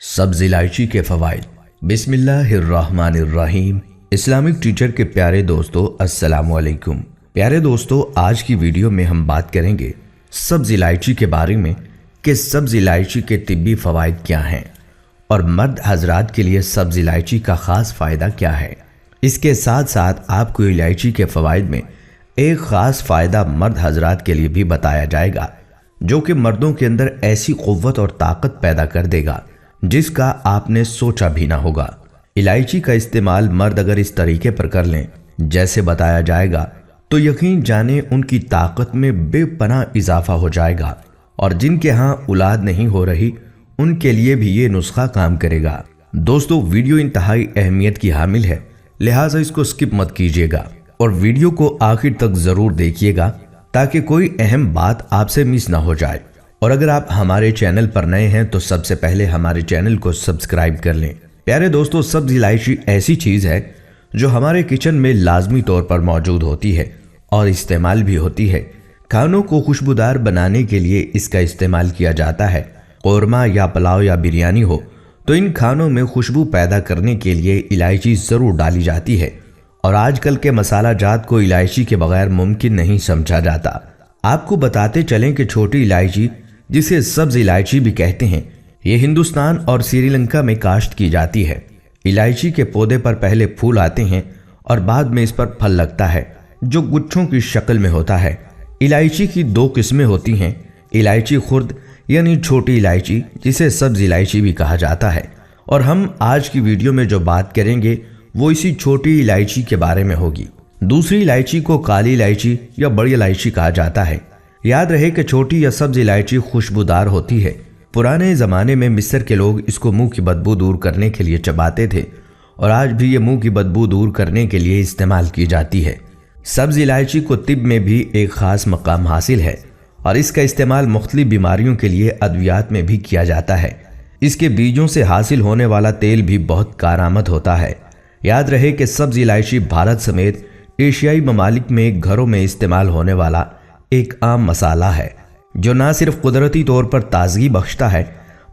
सब्ज इलायची के फ़वाइद। बिस्मिल्लाहिर्रहमानिर्रहीम। इस्लामिक टीचर के प्यारे दोस्तों, अस्सलामु अलैकुम। प्यारे दोस्तों, आज की वीडियो में हम बात करेंगे सब्ज इलायची के बारे में कि सब्ज इलायची के तिब्बी फ़वाइद क्या हैं और मर्द हजरात के लिए सब्ज इलायची का ख़ास फ़ायदा क्या है। इसके साथ साथ आपको इलायची के फ़वाइद में एक ख़ास फ़ायदा मर्द हजरात के लिए भी बताया जाएगा जो कि मर्दों के अंदर ऐसी क़ुव्वत और ताकत पैदा कर देगा जिसका आपने सोचा भी ना होगा। इलायची का इस्तेमाल मर्द अगर इस तरीके पर कर लें जैसे बताया जाएगा तो यकीन जाने उनकी ताकत में बेपनाह इजाफा हो जाएगा और जिनके यहाँ औलाद नहीं हो रही उनके लिए भी ये नुस्खा काम करेगा। दोस्तों, वीडियो इंतहाई अहमियत की हामिल है, लिहाजा इसको स्किप मत कीजिएगा और वीडियो को आखिर तक जरूर देखिएगा ताकि कोई अहम बात आपसे मिस ना हो जाए। और अगर आप हमारे चैनल पर नए हैं तो सबसे पहले हमारे चैनल को सब्सक्राइब कर लें। प्यारे दोस्तों, सब्ज इलायची ऐसी चीज है जो हमारे किचन में लाजमी तौर पर मौजूद होती है और इस्तेमाल भी होती है। खानों को खुशबूदार बनाने के लिए इसका इस्तेमाल किया जाता है। कौरमा या पुलाव या बिरयानी हो तो इन खानों में खुशबू पैदा करने के लिए इलायची जरूर डाली जाती है और आजकल के मसाला जात को इलायची के बगैर मुमकिन नहीं समझा जाता। आपको बताते चलें कि छोटी इलायची, जिसे सब्ज इलायची भी कहते हैं, ये हिंदुस्तान और श्रीलंका में काश्त की जाती है। इलायची के पौधे पर पहले फूल आते हैं और बाद में इस पर फल लगता है जो गुच्छों की शक्ल में होता है। इलायची की दो किस्में होती हैं, इलायची खुर्द यानी छोटी इलायची जिसे सब्ज इलायची भी कहा जाता है, और हम आज की वीडियो में जो बात करेंगे वो इसी छोटी इलायची के बारे में होगी। दूसरी इलायची को काली इलायची या बड़ी इलायची कहा जाता है। याद रहे कि छोटी या सब्ज इलायची खुशबूदार होती है। पुराने ज़माने में मिस्र के लोग इसको मुंह की बदबू दूर करने के लिए चबाते थे और आज भी ये मुंह की बदबू दूर करने के लिए इस्तेमाल की जाती है। सब्ज इलायची को तिब में भी एक ख़ास मकाम हासिल है और इसका इस्तेमाल मुख्तलिफ बीमारियों के लिए अद्वियात में भी किया जाता है। इसके बीजों से हासिल होने वाला तेल भी बहुत कारआमद होता है। याद रहे कि सब्ज इलायची भारत समेत एशियाई ममालिक में घरों में इस्तेमाल होने वाला एक आम मसाला है जो ना सिर्फ कुदरती तौर पर ताजगी बख्शता है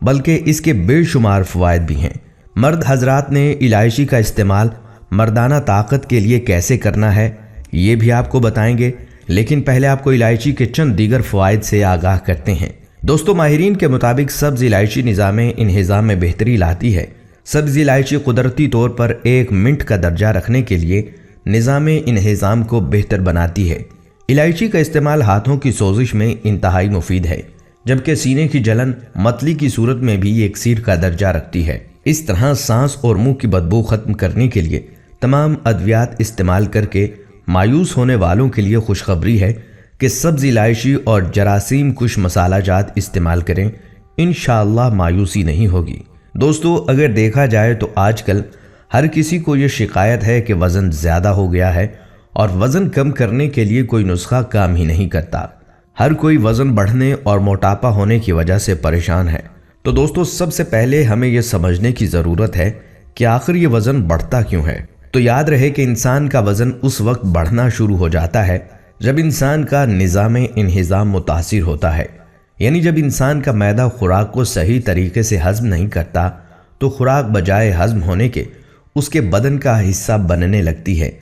बल्कि इसके बेशुमार फ़वाइद भी हैं। मर्द हजरात ने इलायची का इस्तेमाल मर्दाना ताकत के लिए कैसे करना है ये भी आपको बताएंगे, लेकिन पहले आपको इलायची के चंद दीगर फ़वाइद से आगाह करते हैं। दोस्तों, माहिरीन के मुताबिक सब्ज इलायची निज़ाम इंहिज़ाम में बेहतरी लाती है। सब्ज इलायची कुदरती तौर पर एक मिंट का दर्जा रखने के लिए निज़ाम इंहिज़ाम को बेहतर बनाती है। इलायची का इस्तेमाल हाथों की सोजिश में इंतहाई मुफीद है, जबकि सीने की जलन मतली की सूरत में भी एक सीर का दर्जा रखती है। इस तरह सांस और मुंह की बदबू खत्म करने के लिए तमाम अद्वियात इस्तेमाल करके मायूस होने वालों के लिए खुशखबरी है कि सब्ज इलायची और जरासीम कुछ मसाला जात इस्तेमाल करें, इंशाअल्लाह मायूसी नहीं होगी। दोस्तों, अगर देखा जाए तो आजकल हर किसी को ये शिकायत है कि वज़न ज़्यादा हो गया है और वज़न कम करने के लिए कोई नुस्खा काम ही नहीं करता। हर कोई वज़न बढ़ने और मोटापा होने की वजह से परेशान है। तो दोस्तों, सबसे पहले हमें यह समझने की ज़रूरत है कि आखिर ये वज़न बढ़ता क्यों है। तो याद रहे कि इंसान का वज़न उस वक्त बढ़ना शुरू हो जाता है जब इंसान का निज़ाम इंहिज़ाम मुतासिर होता है, यानी जब इंसान का मैदा खुराक को सही तरीके से हज़म नहीं करता तो खुराक बजाय हज़म होने के उसके बदन का हिस्सा बनने लगती है,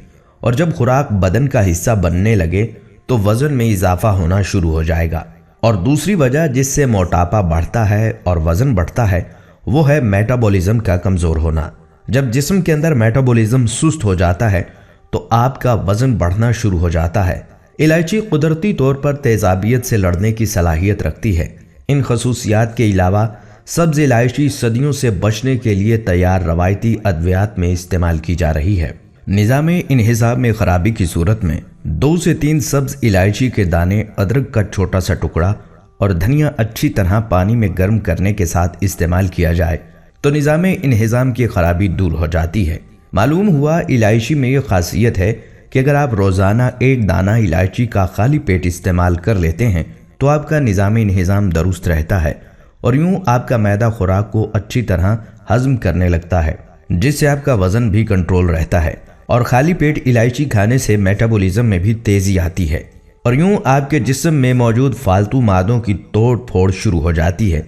और जब खुराक बदन का हिस्सा बनने लगे तो वज़न में इजाफा होना शुरू हो जाएगा। और दूसरी वजह जिससे मोटापा बढ़ता है और वज़न बढ़ता है वो है मेटाबॉलिज्म का कमज़ोर होना। जब जिस्म के अंदर मेटाबॉलिज्म सुस्त हो जाता है तो आपका वज़न बढ़ना शुरू हो जाता है। इलायची कुदरती तौर पर तेज़ाबियत से लड़ने की सलाहियत रखती है। इन खसूसियात के अलावा सब्ज इलायची सदियों से बचने के लिए तैयार रवायती अद्वियात में इस्तेमाल की जा रही है। निज़ाम इंहिज़ाम में ख़राबी की सूरत में 2 से 3 सब्ज इलायची के दाने, अदरक का छोटा सा टुकड़ा और धनिया अच्छी तरह पानी में गर्म करने के साथ इस्तेमाल किया जाए तो निज़ाम इंहिज़ाम की ख़राबी दूर हो जाती है। मालूम हुआ इलायची में ये खासियत है कि अगर आप रोज़ाना एक दाना इलायची का खाली पेट इस्तेमाल कर लेते हैं तो आपका निज़ाम इंहिज़ाम दुरुस्त रहता है और यूं आपका मैदा खुराक को अच्छी तरह हज़म करने लगता है, जिससे आपका वज़न भी कंट्रोल रहता है। और खाली पेट इलायची खाने से मेटाबॉलिज्म में भी तेज़ी आती है और यूं आपके जिस्म में मौजूद फालतू मादों की तोड़ फोड़ शुरू हो जाती है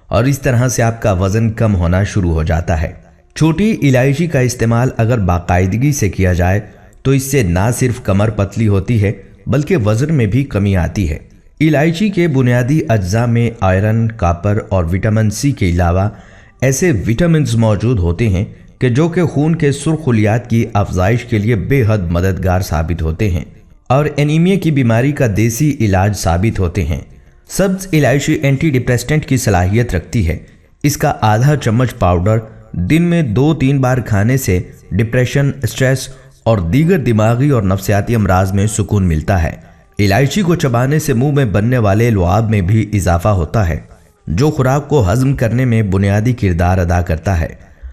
और इस तरह से आपका वजन कम होना शुरू हो जाता है। छोटी इलायची का इस्तेमाल अगर बाकायदगी से किया जाए तो इससे ना सिर्फ कमर पतली होती है बल्कि वजन में भी कमी आती है। इलायची के बुनियादी अज्जा में आयरन, कॉपर और विटामिन सी के अलावा ऐसे विटामिन्स मौजूद होते हैं कि जो कि खून के सुर्खुलियात की अफजाइश के लिए बेहद मददगार साबित होते हैं और एनीमिया की बीमारी का देसी इलाज साबित होते हैं। सब्ज इलायची एंटी डिप्रेसेंट की सलाहियत रखती है। इसका आधा चम्मच पाउडर दिन में 2-3 बार खाने से डिप्रेशन, स्ट्रेस और दीगर दिमागी और नफ्सियाती अमराज में सुकून मिलता है। इलायची को चबाने से मुंह में बनने वाले लुआब में भी इजाफा होता है जो खुराक को हजम करने में बुनियादी किरदार अदा करता है।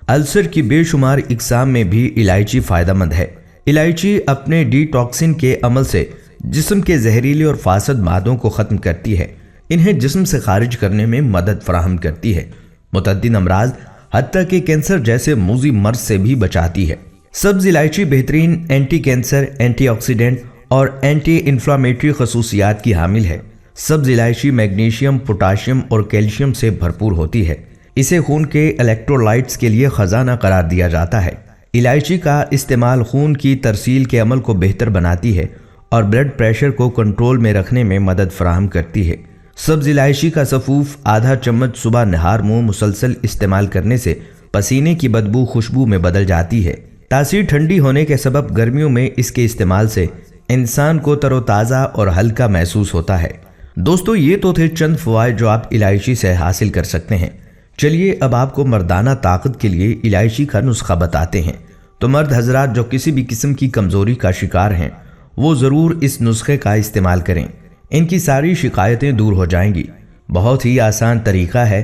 अल्सर की बेशुमार इकसाम में भी इलायची फायदेमंद है। इलायची अपने डिटॉक्सिन के अमल से जिस्म के जहरीले और फासद मादों को खत्म करती है। इन्हें जिस्म से खारिज करने में मदद फराहम करती है। मुतअद्दिद अमराज हत्ता कि कैंसर जैसे मूजी मर्ज से भी बचाती है। सब्ज इलायची बेहतरीन एंटी कैंसर, एंटीऑक्सीडेंट और एंटी इन्फ्लामेटरी खसूसियात की हामिल है। सब्ज इलायची मैग्नीशियम, पोटाशियम और कैल्शियम से भरपूर होती है। इसे खून के इलेक्ट्रोलाइट्स के लिए खजाना करार दिया जाता है। इलायची का इस्तेमाल खून की तरसील के अमल को बेहतर बनाती है और ब्लड प्रेशर को कंट्रोल में रखने में मदद फराहम करती है। सब्ज इलायची का सफूफ आधा चम्मच सुबह नहार मुंह मुसलसल इस्तेमाल करने से पसीने की बदबू खुशबू में बदल जाती है। तासीर ठंडी होने के सबब गर्मियों में इसके इस्तेमाल से इंसान को तरोताज़ा और हल्का महसूस होता है। दोस्तों, ये तो थे चंद फ़वाइद जो आप इलायची से हासिल कर सकते हैं। चलिए अब आपको मर्दाना ताकत के लिए इलायची का नुस्खा बताते हैं। तो मर्द हजरात जो किसी भी किस्म की कमज़ोरी का शिकार हैं वो ज़रूर इस नुस्खे का इस्तेमाल करें। इनकी सारी शिकायतें दूर हो जाएंगी। बहुत ही आसान तरीका है।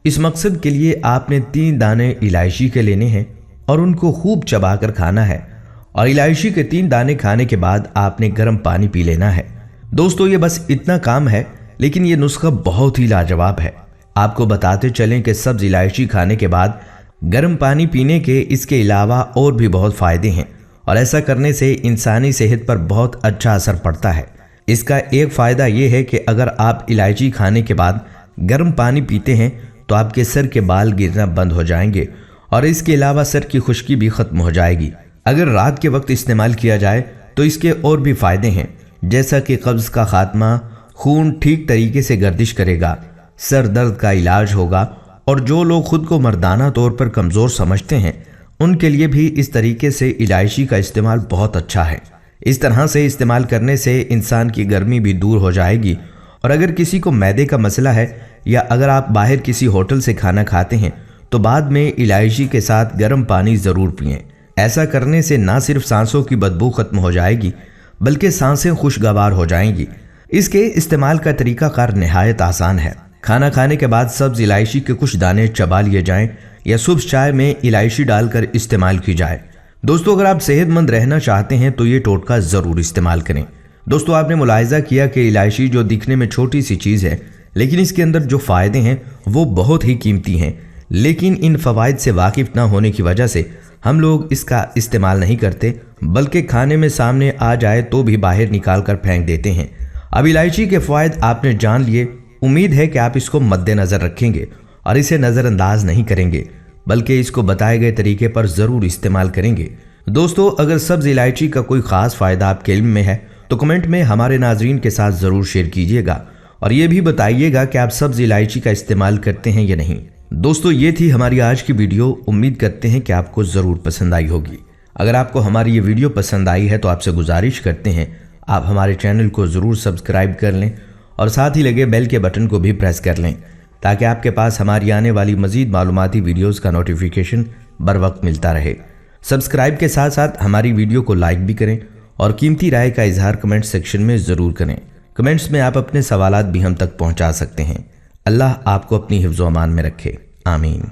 इस मकसद के लिए आपने 3 दाने इलायची के लेने हैं और उनको खूब चबाकर खाना है और इलायची के 3 दाने खाने के बाद आपने गर्म पानी पी लेना है। दोस्तों, ये बस इतना काम है, लेकिन ये नुस्खा बहुत ही लाजवाब है। आपको बताते चलें कि सब्ज इलायची खाने के बाद गर्म पानी पीने के इसके अलावा और भी बहुत फ़ायदे हैं और ऐसा करने से इंसानी सेहत पर बहुत अच्छा असर पड़ता है। इसका एक फ़ायदा यह है कि अगर आप इलायची खाने के बाद गर्म पानी पीते हैं तो आपके सर के बाल गिरना बंद हो जाएंगे और इसके अलावा सर की खुश्की भी ख़त्म हो जाएगी। अगर रात के वक्त इस्तेमाल किया जाए तो इसके और भी फ़ायदे हैं, जैसा कि कब्ज़ का खात्मा, खून ठीक तरीके से गर्दिश करेगा, सर दर्द का इलाज होगा और जो लोग खुद को मर्दाना तौर पर कमज़ोर समझते हैं उनके लिए भी इस तरीके से इलायची का इस्तेमाल बहुत अच्छा है। इस तरह से इस्तेमाल करने से इंसान की गर्मी भी दूर हो जाएगी। और अगर किसी को मैदे का मसला है या अगर आप बाहर किसी होटल से खाना खाते हैं तो बाद में इलायची के साथ गर्म पानी ज़रूर पिएं। ऐसा करने से ना सिर्फ सांसों की बदबू ख़त्म हो जाएगी बल्कि सांसें खुशगवार हो जाएंगी। इसके इस्तेमाल का तरीक़ाकार नहायत आसान है। खाना खाने के बाद सब्ज इलायची के कुछ दाने चबा लिए जाएं या सुबह चाय में इलायची डालकर इस्तेमाल की जाए। दोस्तों, अगर आप सेहतमंद रहना चाहते हैं तो ये टोटका ज़रूर इस्तेमाल करें। दोस्तों, आपने मुलाहिजा किया कि इलायची जो दिखने में छोटी सी चीज़ है लेकिन इसके अंदर जो फ़ायदे हैं वो बहुत ही कीमती हैं। लेकिन इन फ़वाइद से वाकिफ़ ना होने की वजह से हम लोग इसका इस्तेमाल नहीं करते बल्कि खाने में सामने आ जाए तो भी बाहर निकाल कर फेंक देते हैं। अब इलायची के फ़वाइद आपने जान लिए। उम्मीद है कि आप इसको मद्देनज़र रखेंगे और इसे नज़रअंदाज नहीं करेंगे बल्कि इसको बताए गए तरीके पर ज़रूर इस्तेमाल करेंगे। दोस्तों, अगर सब्ज़ इलायची का कोई ख़ास फ़ायदा आपके इल्म में है तो कमेंट में हमारे नाज़रीन के साथ ज़रूर शेयर कीजिएगा और ये भी बताइएगा कि आप सब्ज़ इलायची का इस्तेमाल करते हैं या नहीं। दोस्तों, ये थी हमारी आज की वीडियो। उम्मीद करते हैं कि आपको ज़रूर पसंद आई होगी। अगर आपको हमारी ये वीडियो पसंद आई है तो आपसे गुजारिश करते हैं आप हमारे चैनल को ज़रूर सब्सक्राइब कर लें और साथ ही लगे बेल के बटन को भी प्रेस कर लें ताकि आपके पास हमारी आने वाली मज़ीद मालूमाती वीडियोस का नोटिफिकेशन बर वक्त मिलता रहे। सब्सक्राइब के साथ साथ हमारी वीडियो को लाइक भी करें और कीमती राय का इजहार कमेंट सेक्शन में ज़रूर करें। कमेंट्स में आप अपने सवालात भी हम तक पहुँचा सकते हैं। अल्लाह आपको अपनी हिफ्ज़ व अमान में रखे। आमीन।